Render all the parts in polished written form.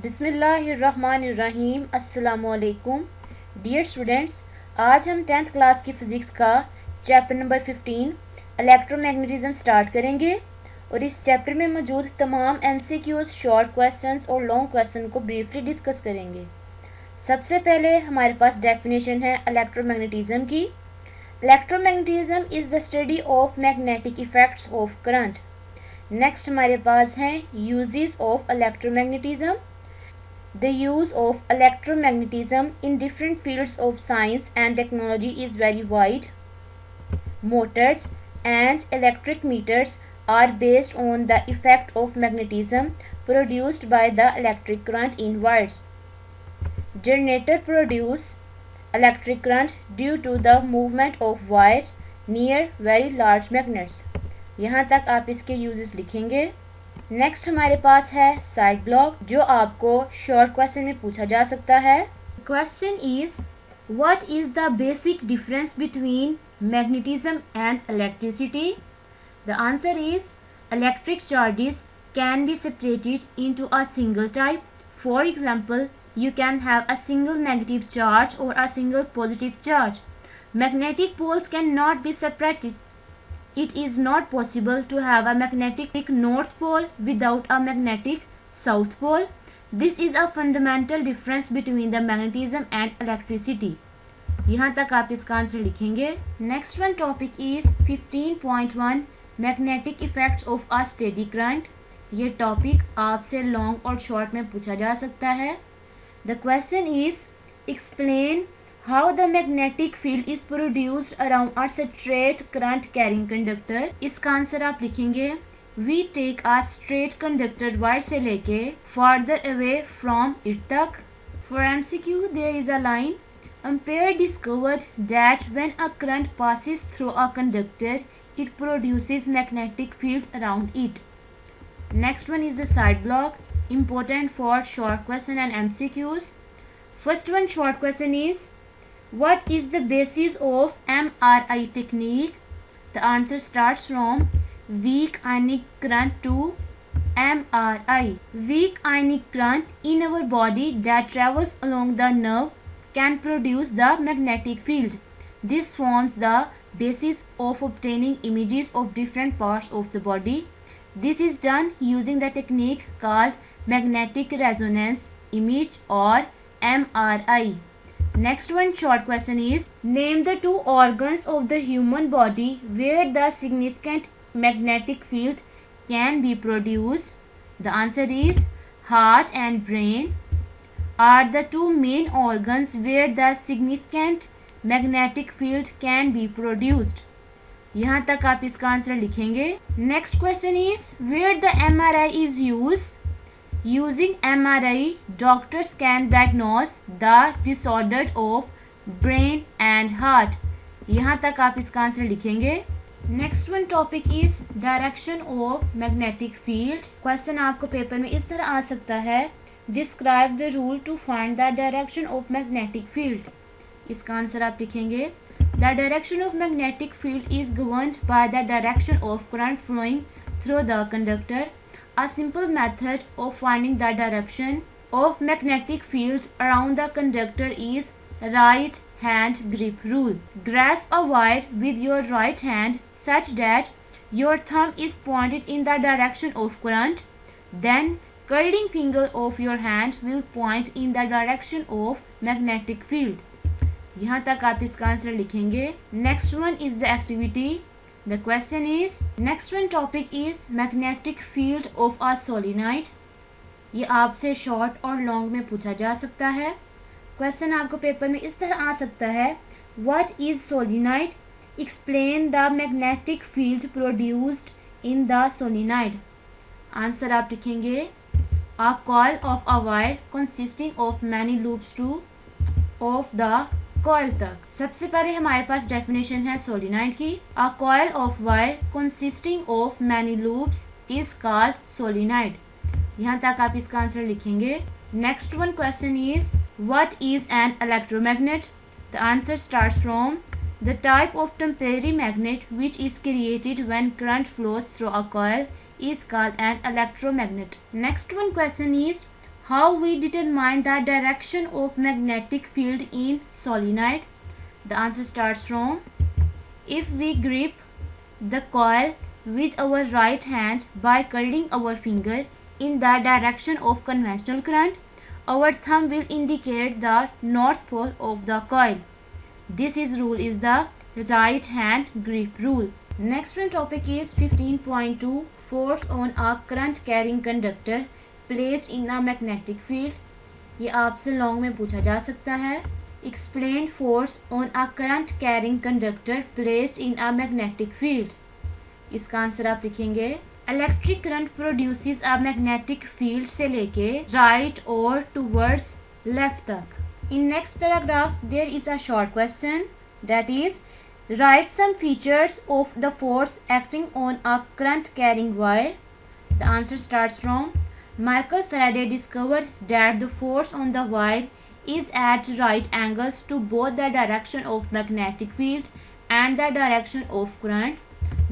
बिस्मिल्लाहिर्रहमानिर्रहीम। अस्सलामुअलैकुम dear students, आज हम 10th क्लास की फ़िज़िक्स का चैप्टर नंबर 15 इलेक्ट्रोमैग्नेटिज्म स्टार्ट करेंगे और इस चैप्टर में मौजूद तमाम एमसीक्यूज, शॉर्ट क्वेश्चंस और लॉन्ग क्वेश्चन को ब्रीफली डिस्कस करेंगे। सबसे पहले हमारे पास डेफिनेशन है इलेक्ट्रोमैग्नेटिज्म की। Electromagnetism is the study of magnetic effects of current. Next हमारे पास हैं uses of electromagnetism. The use of electromagnetism in different fields of science and technology is very wide. Motors and electric meters are based on the effect of magnetism produced by the electric current in wires. Generators produce electric current due to the movement of wires near very large magnets. यहाँ तक आप इसके uses लिखेंगे। Next हमारे पास है side block, जो आपको short question में पूछा जा सकता है। Question is what is the basic difference between magnetism and electricity. The answer is electric charges can be separated into a single type. For example, you can have a single negative charge or a single positive charge. Magnetic poles cannot be separated. It is not possible to have a magnetic north pole without a magnetic south pole. This is a fundamental difference between the magnetism and electricity. यहाँ तक आप इसका answer लिखेंगे। Next one topic is 15.1 magnetic effects of a steady current. ये topic आपसे long और short में पूछा जा सकता है। The question is explain how the magnetic field is produced around a straight current carrying conductor. इसका आंसर आप लिखेंगे we take a straight conductor wire से लेके farther away from it तक. For MCQ there is a line. Ampere discovered that when a current passes through a conductor it produces magnetic field around it. Next one is the side block, important for short question and MCQs. First one short question is what is the basis of MRI technique? The answer starts from weak ionic current to MRI. Weak ionic current in our body that travels along the nerve can produce the magnetic field. This forms the basis of obtaining images of different parts of the body. This is done using the technique called magnetic resonance image or MRI. Next one short question is name the two organs of the human body where the significant magnetic field can be produced. The answer is heart and brain are the two main organs where the significant magnetic field can be produced. यहाँ तक आप इसका answer लिखेंगे। Next question is where the MRI is used. Using MRI, doctors can diagnose the disorder of brain and heart. यहाँ तक आप इसका answer लिखेंगे। Next one topic is direction of magnetic field. Question आपको पेपर में इस तरह आ सकता है describe the rule to find the direction of magnetic field. इसका आंसर आप लिखेंगे the direction of magnetic field is governed by the direction of current flowing through the conductor. A simple method of finding the direction of magnetic field around the conductor is right hand grip rule. Grasp a wire with your right hand such that your thumb is pointed in the direction of current. Then curling finger of your hand will point in the direction of magnetic field. यहाँ तक आप इसका answer लिखेंगे। Next one is the activity. The question is next one topic is magnetic field of a solenoid. ये आपसे short और long में पूछा जा सकता है। क्वेश्चन आपको पेपर में इस तरह आ सकता है What is solenoid? Explain the magnetic field produced in the solenoid. Answer आप लिखेंगे A coil of a wire consisting of many loops to of the coil तक। सबसे पहले हमारे पास डेफिनेशन है सोलिनॉइड की। अ coil of wire consisting of many loops is called solenoid. यहाँ तक आप इसका आंसर लिखेंगे। Next one question is what is an electromagnet. The answer starts from the type of temporary magnet which is created when current flows through a coil is called an electromagnet. Next one question is How we determine the direction of magnetic field in solenoid? The answer starts from, if we grip the coil with our right hand by curling our finger in the direction of conventional current, our thumb will indicate the north pole of the coil. This rule is the right hand grip rule. Next one topic is 15.2, force on a current carrying conductor placed in a magnetic field. ये आपसे long में पूछा जा सकता है. Explain force on a current carrying conductor placed in a magnetic field. इसका answer आप लिखेंगे, electric current produces a magnetic field से लेके राइट और टूवर्ड्स लेफ्ट तक. In next paragraph there is a short question, that is, write some features of the force acting on a current carrying wire. The answer starts from, Michael Faraday discovered that the force on the wire is at right angles to both the direction of magnetic field and the direction of current.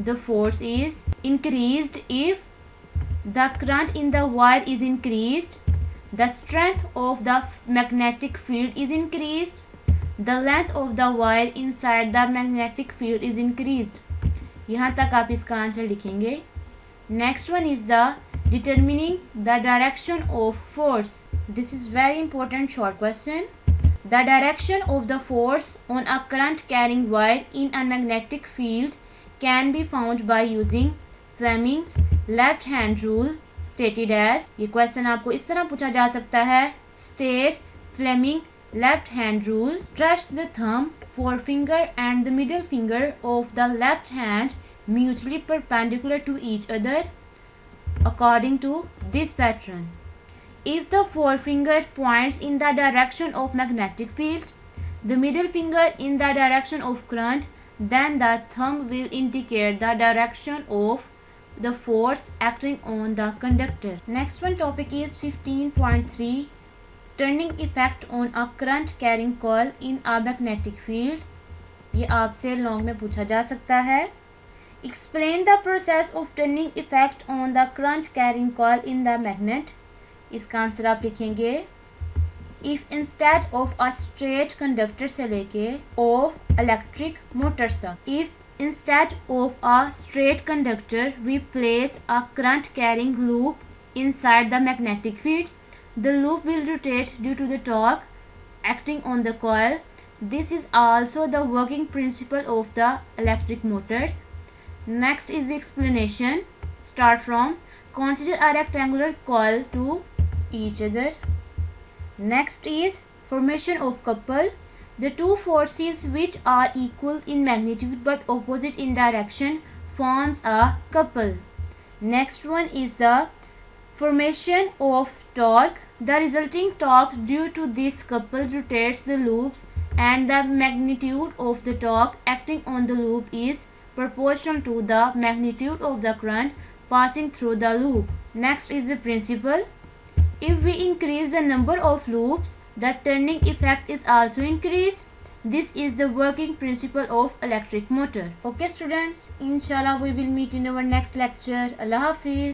The force is increased if the current in the wire is increased, the strength of the magnetic field is increased, the length of the wire inside the magnetic field is increased. यहाँ तक आप इसका answer लिखेंगे. Next one is the determining the direction of force. This is very important short question. The direction of the force on a current carrying wire in a magnetic field can be found by using Fleming's left hand rule stated as. ये question आपको इस तरह पूछा जा सकता है. State Fleming left hand rule. Stretch the thumb, forefinger and the middle finger of the left hand mutually perpendicular to each other according to this pattern. If the forefinger points in the direction of magnetic field, the middle finger in the direction of current, then the thumb will indicate the direction of the force acting on the conductor. Next one topic is 15.3, turning effect on a current carrying coil in a magnetic field. ये आपसे long में पूछा जा सकता है. Explain the process of turning effect on the current carrying coil in the magnet. इसका answer आप लिखेंगे, if instead of a straight conductor से लेके of electric motors तक, if instead of a straight conductor we place a current carrying loop inside the magnetic field, the loop will rotate due to the torque acting on the coil. This is also the working principle of the electric motors. Next is the explanation. Start from, consider a rectangular coil to each other. Next is formation of couple. The two forces which are equal in magnitude but opposite in direction forms a couple. Next one is the formation of torque. The resulting torque due to this couple rotates the loops and the magnitude of the torque acting on the loop is proportional to the magnitude of the current passing through the loop. Next is the principle. If we increase the number of loops, the turning effect is also increased. This is the working principle of electric motor. Okay students, inshallah we will meet in our next lecture. Allah Hafiz.